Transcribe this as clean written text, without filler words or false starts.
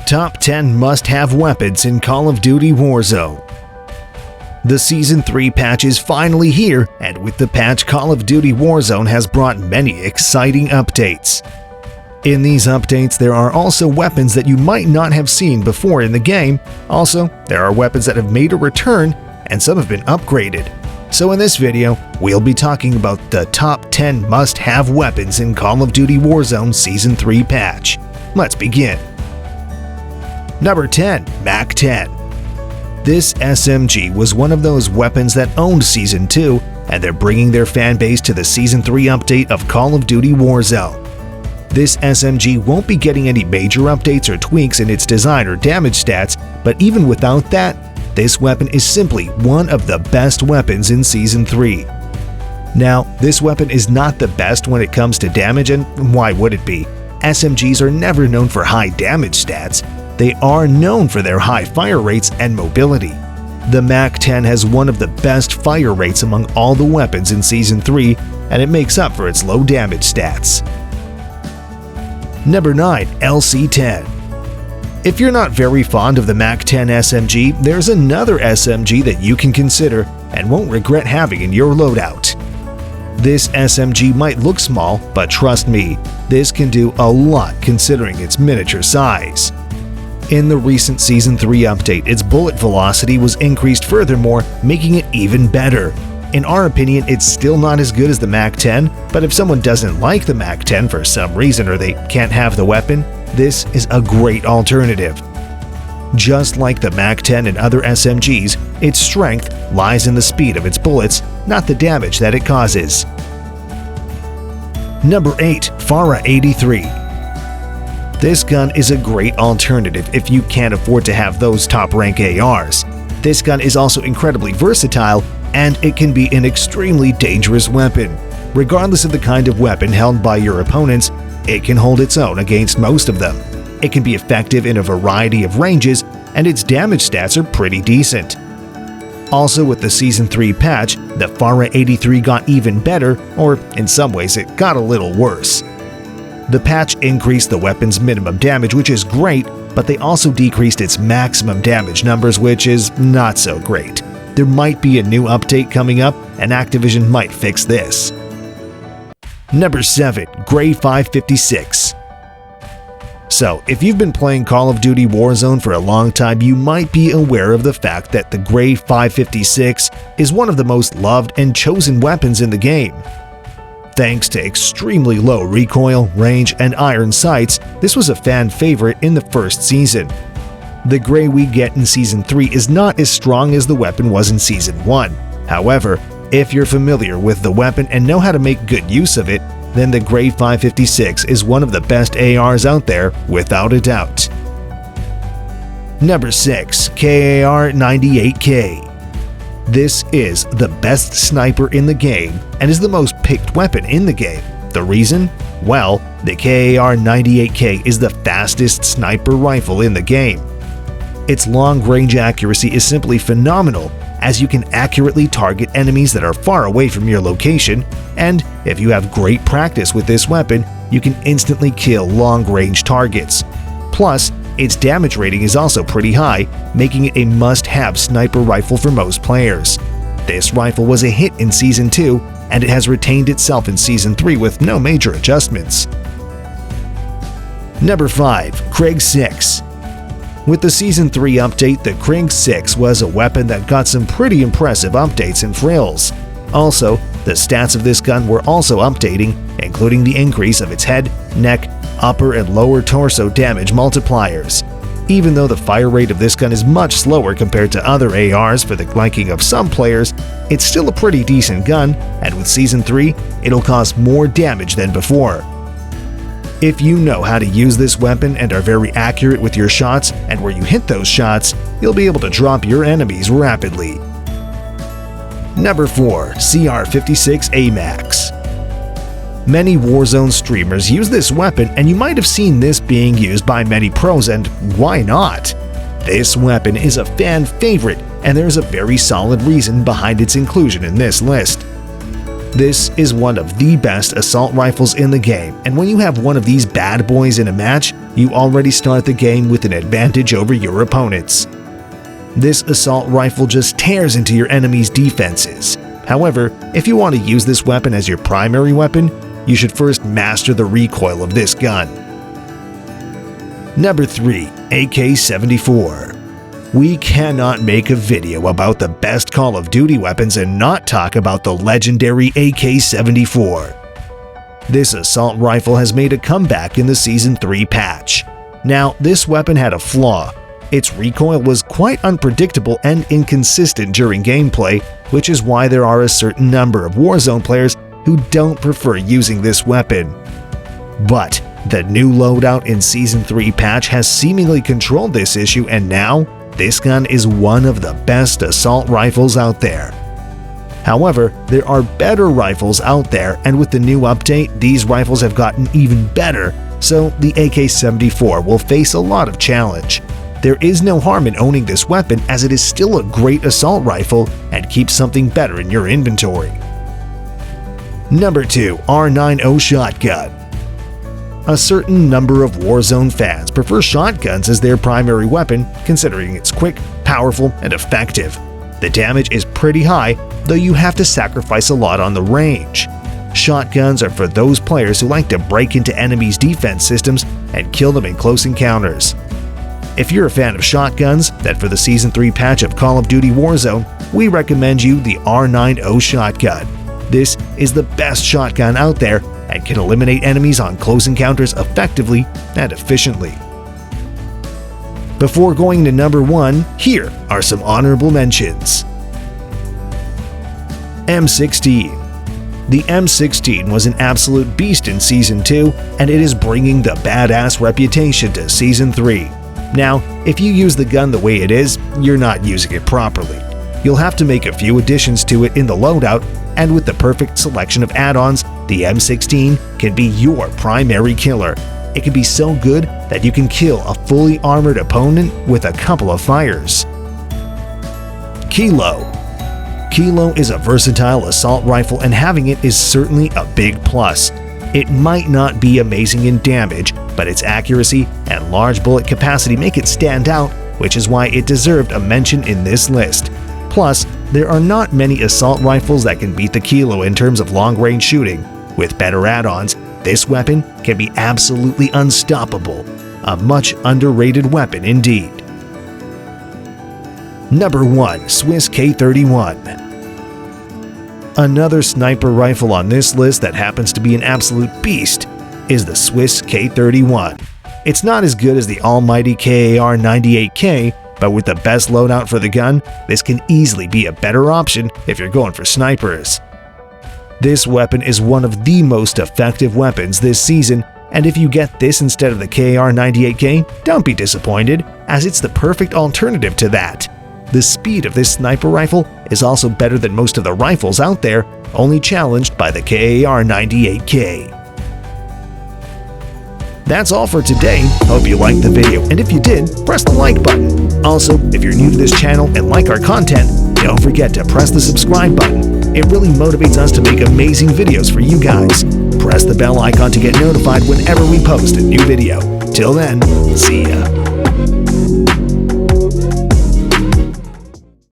Top 10 Must-Have Weapons in Call of Duty Warzone. The Season 3 patch is finally here, and with the patch, Call of Duty Warzone has brought many exciting updates. In these updates, there are also weapons that you might not have seen before in the game. Also, there are weapons that have made a return, and some have been upgraded. So in this video, we'll be talking about the top 10 must-have weapons in Call of Duty Warzone Season 3 patch. Let's begin. Number 10. Mac10. This SMG was one of those weapons that owned Season 2, and they're bringing their fanbase to the Season 3 update of Call of Duty Warzone. This SMG won't be getting any major updates or tweaks in its design or damage stats, but even without that, this weapon is simply one of the best weapons in Season 3. Now, this weapon is not the best when it comes to damage, and why would it be? SMGs are never known for high damage stats. They are known for their high fire rates and mobility. The Mac10 has one of the best fire rates among all the weapons in Season 3, and it makes up for its low damage stats. Number 9. LC10. If you're not very fond of the Mac10 SMG, there's another SMG that you can consider and won't regret having in your loadout. This SMG might look small, but trust me, this can do a lot considering its miniature size. In the recent Season 3 update, its bullet velocity was increased furthermore, making it even better. In our opinion, it's still not as good as the Mac10, but if someone doesn't like the Mac10 for some reason or they can't have the weapon, this is a great alternative. Just like the Mac10 and other SMGs, its strength lies in the speed of its bullets, not the damage that it causes. Number 8. Pharah 83. This gun is a great alternative if you can't afford to have those top-rank ARs. This gun is also incredibly versatile, and it can be an extremely dangerous weapon. Regardless of the kind of weapon held by your opponents, it can hold its own against most of them. It can be effective in a variety of ranges, and its damage stats are pretty decent. Also, with the Season 3 patch, the Pharah 83 got even better, or in some ways it got a little worse. The patch increased the weapon's minimum damage, which is great, but they also decreased its maximum damage numbers, which is not so great. There might be a new update coming up, and Activision might fix this. Number 7. Gray 556. So, if you've been playing Call of Duty Warzone for a long time, you might be aware of the fact that the Gray 556 is one of the most loved and chosen weapons in the game. Thanks to extremely low recoil, range, and iron sights, this was a fan favorite in the first season. The Gray we get in Season 3 is not as strong as the weapon was in Season 1. However, if you're familiar with the weapon and know how to make good use of it, then the Gray 556 is one of the best ARs out there without a doubt. Number 6. R90 This is the best sniper in the game and is the most picked weapon in the game. The reason? Well, the R90 is the fastest sniper rifle in the game. Its long-range accuracy is simply phenomenal, as you can accurately target enemies that are far away from your location, and if you have great practice with this weapon, you can instantly kill long-range targets. Plus, its damage rating is also pretty high, making it a must-have sniper rifle for most players. This rifle was a hit in Season 2, and it has retained itself in Season 3 with no major adjustments. Number 5. Kringer 6. With the Season 3 update, the Kringer 6 was a weapon that got some pretty impressive updates and frills. Also, the stats of this gun were also updating, including the increase of its head, neck, upper and lower torso damage multipliers. Even though the fire rate of this gun is much slower compared to other ARs for the liking of some players, it's still a pretty decent gun, and with Season 3, it'll cause more damage than before. If you know how to use this weapon and are very accurate with your shots, and where you hit those shots, you'll be able to drop your enemies rapidly. Number 4. CR56 AMAX. Many Warzone streamers use this weapon, and you might have seen this being used by many pros, and why not? This weapon is a fan favorite, and there's a very solid reason behind its inclusion in this list. This is one of the best assault rifles in the game, and when you have one of these bad boys in a match, you already start the game with an advantage over your opponents. This assault rifle just tears into your enemy's defenses. However, if you want to use this weapon as your primary weapon, you should first master the recoil of this gun. Number 3. AK-74. We cannot make a video about the best Call of Duty weapons and not talk about the legendary AK-74. This assault rifle has made a comeback in the Season 3 patch. Now, this weapon had a flaw. Its recoil was quite unpredictable and inconsistent during gameplay, which is why there are a certain number of Warzone players who don't prefer using this weapon. But the new loadout in Season 3 patch has seemingly controlled this issue, and now this gun is one of the best assault rifles out there. However, there are better rifles out there, and with the new update, these rifles have gotten even better, so the AK-74 will face a lot of challenge. There is no harm in owning this weapon, as it is still a great assault rifle and keeps something better in your inventory. Number 2. R90 Shotgun. A certain number of Warzone fans prefer shotguns as their primary weapon, considering it's quick, powerful, and effective. The damage is pretty high, though you have to sacrifice a lot on the range. Shotguns are for those players who like to break into enemies' defense systems and kill them in close encounters. If you're a fan of shotguns, then for the Season 3 patch of Call of Duty Warzone, we recommend you the R90 Shotgun. This is the best shotgun out there and can eliminate enemies on close encounters effectively and efficiently. Before going to number 1, here are some honorable mentions. M16. The M16 was an absolute beast in Season 2, and it is bringing the badass reputation to Season 3. Now, if you use the gun the way it is, you're not using it properly. You'll have to make a few additions to it in the loadout, and with the perfect selection of add-ons, the M16 can be your primary killer. It can be so good that you can kill a fully armored opponent with a couple of fires. Kilo. Kilo is a versatile assault rifle, and having it is certainly a big plus. It might not be amazing in damage, but its accuracy and large bullet capacity make it stand out, which is why it deserved a mention in this list. Plus, there are not many assault rifles that can beat the Kilo in terms of long-range shooting. With better add-ons, this weapon can be absolutely unstoppable. A much underrated weapon indeed. Number 1. Swiss K31. Another sniper rifle on this list that happens to be an absolute beast is the Swiss K31. It's not as good as the almighty KAR-98K, but with the best loadout for the gun, this can easily be a better option if you're going for snipers. This weapon is one of the most effective weapons this season, and if you get this instead of the KAR-98K, don't be disappointed, as it's the perfect alternative to that. The speed of this sniper rifle is also better than most of the rifles out there, only challenged by the KAR-98K. That's all for today. Hope you liked the video, and if you did, press the like button. Also, if you're new to this channel and like our content, don't forget to press the subscribe button. It really motivates us to make amazing videos for you guys. Press the bell icon to get notified whenever we post a new video. Till then, see ya.